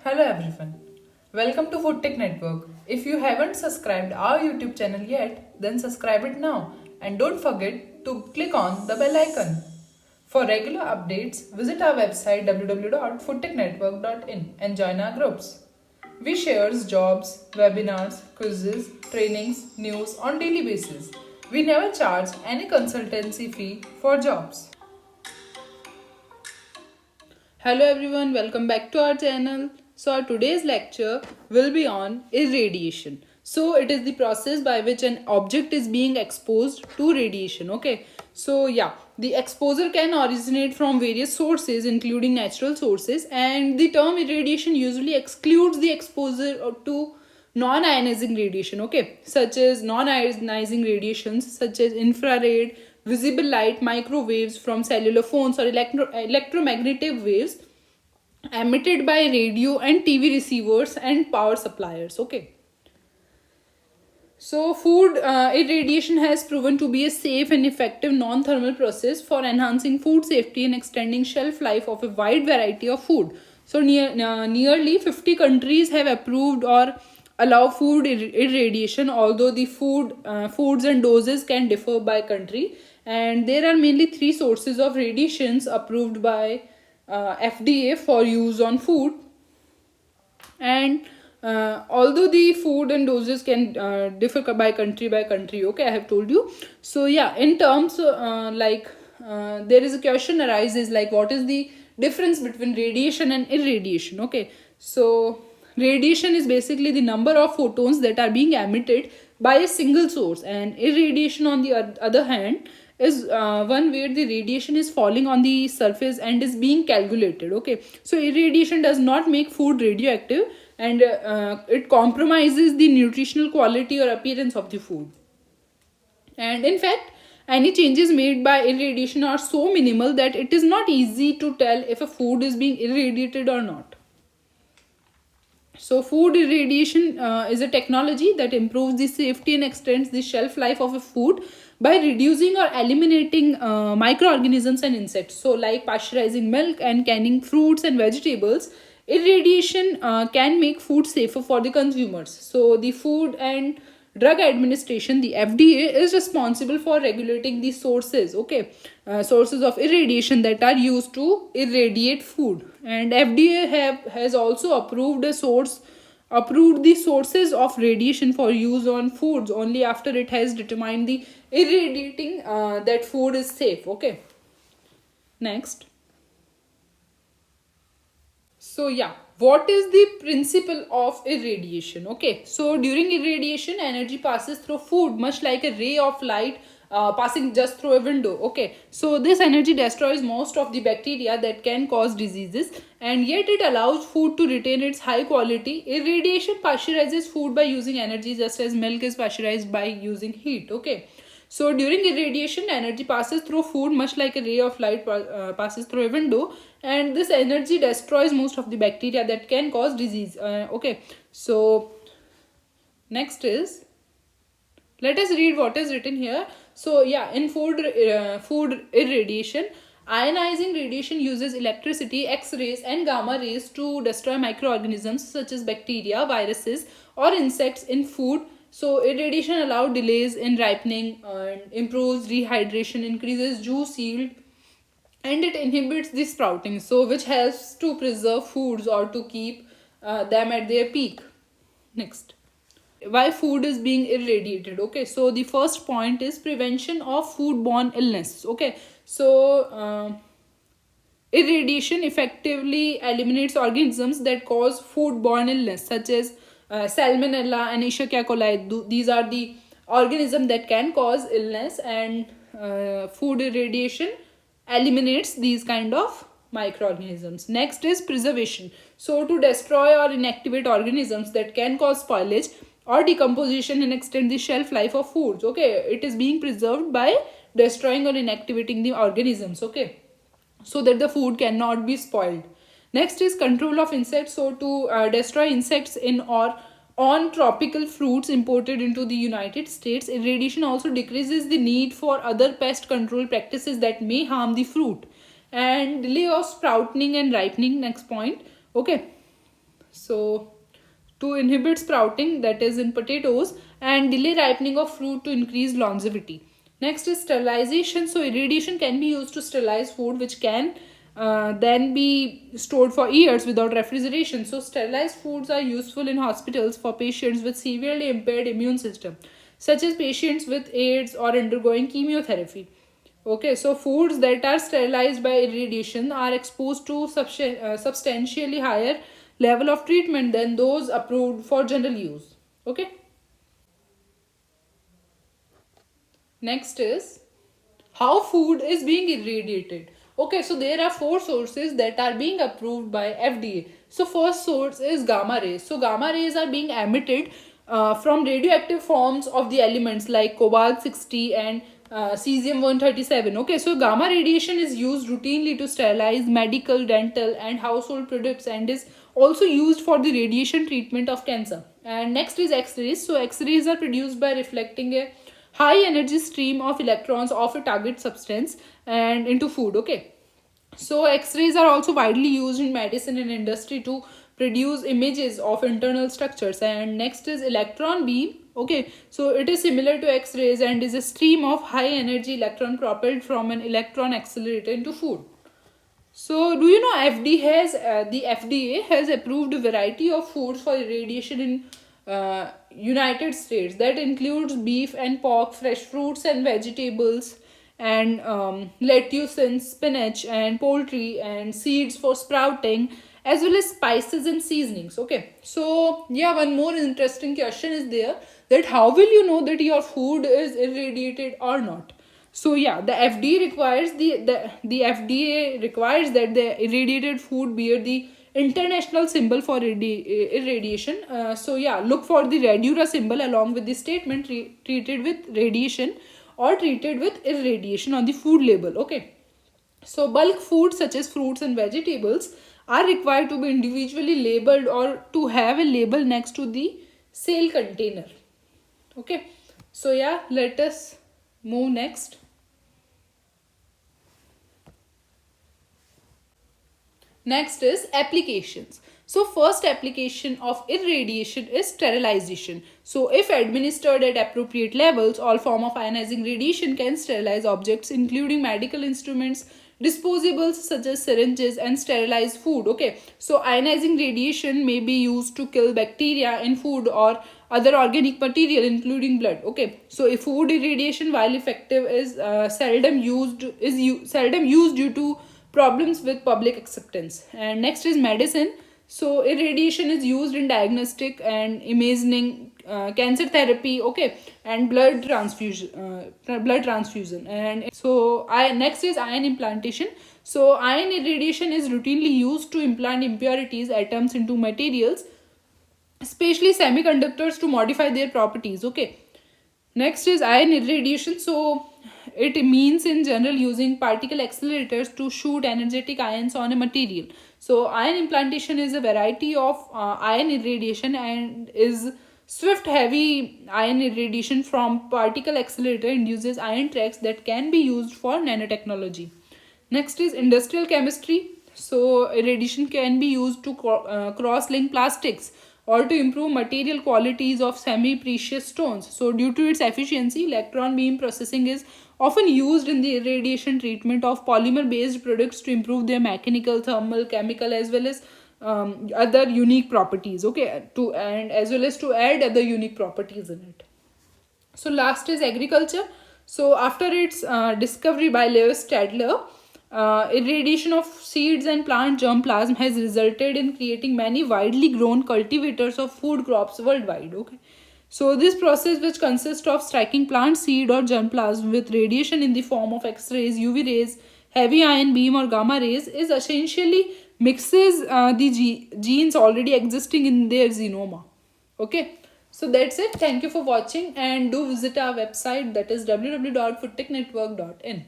Hello everyone. Welcome to Food Tech Network. If you haven't subscribed our YouTube channel yet, then subscribe it now and don't forget to click on the bell icon. For regular updates, visit our website www.foodtechnetwork.in and join our groups. We share jobs, webinars, quizzes, trainings, news on daily basis. We never charge any consultancy fee for jobs. Hello everyone, welcome back to our channel. So our today's lecture will be on irradiation. So it is the process by which an object is being exposed to radiation. Okay. So yeah, the exposure can originate from various sources including natural sources, and the term irradiation usually excludes the exposure to non-ionizing radiation, okay, such as non-ionizing radiations such as infrared, visible light, microwaves from cellular phones, or electromagnetic waves emitted by radio and TV receivers and power suppliers, okay. So, food irradiation has proven to be a safe and effective non-thermal process for enhancing food safety and extending shelf life of a wide variety of food. So, nearly 50 countries have approved or allow food irradiation, although the foods and doses can differ by country. And there are mainly three sources of radiations approved by FDA for use on food, and although the food and doses can differ by country, okay, I have told you. So yeah, in terms there is a question arises like, what is the difference between radiation and irradiation? Okay, so radiation is basically the number of photons that are being emitted by a single source, and irradiation on the other hand is one where the radiation is falling on the surface and is being calculated, okay. So irradiation does not make food radioactive, and it compromises the nutritional quality or appearance of the food. And in fact, any changes made by irradiation are so minimal that it is not easy to tell if a food is being irradiated or not. So, food irradiation is a technology that improves the safety and extends the shelf life of a food by reducing or eliminating microorganisms and insects. So, like pasteurizing milk and canning fruits and vegetables, irradiation can make food safer for the consumers. So, the Food and Drug Administration, the FDA, is responsible for regulating the sources, okay, sources of irradiation that are used to irradiate food. And FDA has also approved the sources of radiation for use on foods only after it has determined the irradiating that food is safe, okay. Next. So yeah, what is the principle of irradiation? Okay, so during irradiation, energy passes through food much like a ray of light passing just through a window. Okay, so this energy destroys most of the bacteria that can cause diseases, and yet it allows food to retain its high quality. Irradiation pasteurizes food by using energy, just as milk is pasteurized by using heat. Okay. So during irradiation, energy passes through food much like a ray of light passes through a window, and this energy destroys most of the bacteria that can cause disease. Okay, so next is, let us read what is written here. So yeah, in food irradiation, ionizing radiation uses electricity, X-rays and gamma rays to destroy microorganisms such as bacteria, viruses or insects in food. So irradiation allows delays in ripening and improves rehydration, increases juice yield, and it inhibits the sprouting, so which helps to preserve foods or to keep them at their peak. Next, why food is being irradiated? Okay, so the first point is prevention of foodborne illness. Okay, so irradiation effectively eliminates organisms that cause foodborne illness such as salmonella and Escherichia coli. These are the organisms that can cause illness, and food irradiation eliminates these kind of microorganisms. Next is preservation. So to destroy or inactivate organisms that can cause spoilage or decomposition and extend the shelf life of foods. Okay, it is being preserved by destroying or inactivating the organisms, okay, so that the food cannot be spoiled. Next is control of insects. So to destroy insects in or on tropical fruits imported into the United States, irradiation also decreases the need for other pest control practices that may harm the fruit. And delay of sprouting and ripening, next point. Okay, So to inhibit sprouting, that is in potatoes, and delay ripening of fruit to increase longevity. Next is sterilization. So irradiation can be used to sterilize food, which can then be stored for years without refrigeration. So sterilized foods are useful in hospitals for patients with severely impaired immune system, such as patients with AIDS or undergoing chemotherapy. Okay, so foods that are sterilized by irradiation are exposed to substantially higher level of treatment than those approved for general use. Okay, next is how food is being irradiated. Okay, so there are four sources that are being approved by FDA. So first source is gamma rays. So gamma rays are being emitted from radioactive forms of the elements like cobalt 60 and cesium 137. Okay, so gamma radiation is used routinely to sterilize medical, dental and household products, and is also used for the radiation treatment of cancer. And next is x-rays. So x-rays are produced by reflecting a high energy stream of electrons of a target substance and into food. Okay, so x-rays are also widely used in medicine and industry to produce images of internal structures. And next is electron beam. Okay, so it is similar to x-rays and is a stream of high energy electron propelled from an electron accelerator into food. So, do you know the FDA has approved a variety of foods for irradiation in United States that includes beef and pork, fresh fruits and vegetables, and lettuce and spinach and poultry and seeds for sprouting, as well as spices and seasonings. Okay, so yeah, one more interesting question is there, that how will you know that your food is irradiated or not? So yeah, the FDA requires the FDA requires that the irradiated food bear the international symbol for irradiation. So yeah, look for the radura symbol along with the statement treated with radiation or treated with irradiation on the food label. Okay. So bulk foods such as fruits and vegetables are required to be individually labeled or to have a label next to the sale container. Okay. So yeah, let us move next. Next is applications. So first application of irradiation is sterilization. So if administered at appropriate levels, all form of ionizing radiation can sterilize objects including medical instruments, disposables such as syringes, and sterilized food. Okay, so ionizing radiation may be used to kill bacteria in food or other organic material including blood. Okay, so if food irradiation, while effective, is seldom used due to problems with public acceptance. And next is medicine. So irradiation is used in diagnostic and imaging, cancer therapy, okay, and blood transfusion. And so next is ion implantation. So ion irradiation is routinely used to implant impurities atoms into materials, especially semiconductors, to modify their properties. Okay, next is ion irradiation. So it means in general using particle accelerators to shoot energetic ions on a material. So ion implantation is a variety of ion irradiation and is swift heavy ion irradiation from particle accelerator induces ion tracks that can be used for nanotechnology. Next is industrial chemistry. So irradiation can be used to cross-link plastics or to improve material qualities of semi-precious stones. So due to its efficiency, electron beam processing is often used in the irradiation treatment of polymer-based products to improve their mechanical, thermal, chemical, as well as other unique properties. Okay, and as well as to add other unique properties in it. So last is agriculture. So after its discovery by Lewis Stadler, irradiation of seeds and plant germplasm has resulted in creating many widely grown cultivators of food crops worldwide. Okay, so this process, which consists of striking plant seed or germplasm with radiation in the form of X-rays, UV rays, heavy ion beam or gamma rays, is essentially mixes the genes already existing in their genome. Okay, so that's it. Thank you for watching, and do visit our website, that is www.foodtechnetwork.in.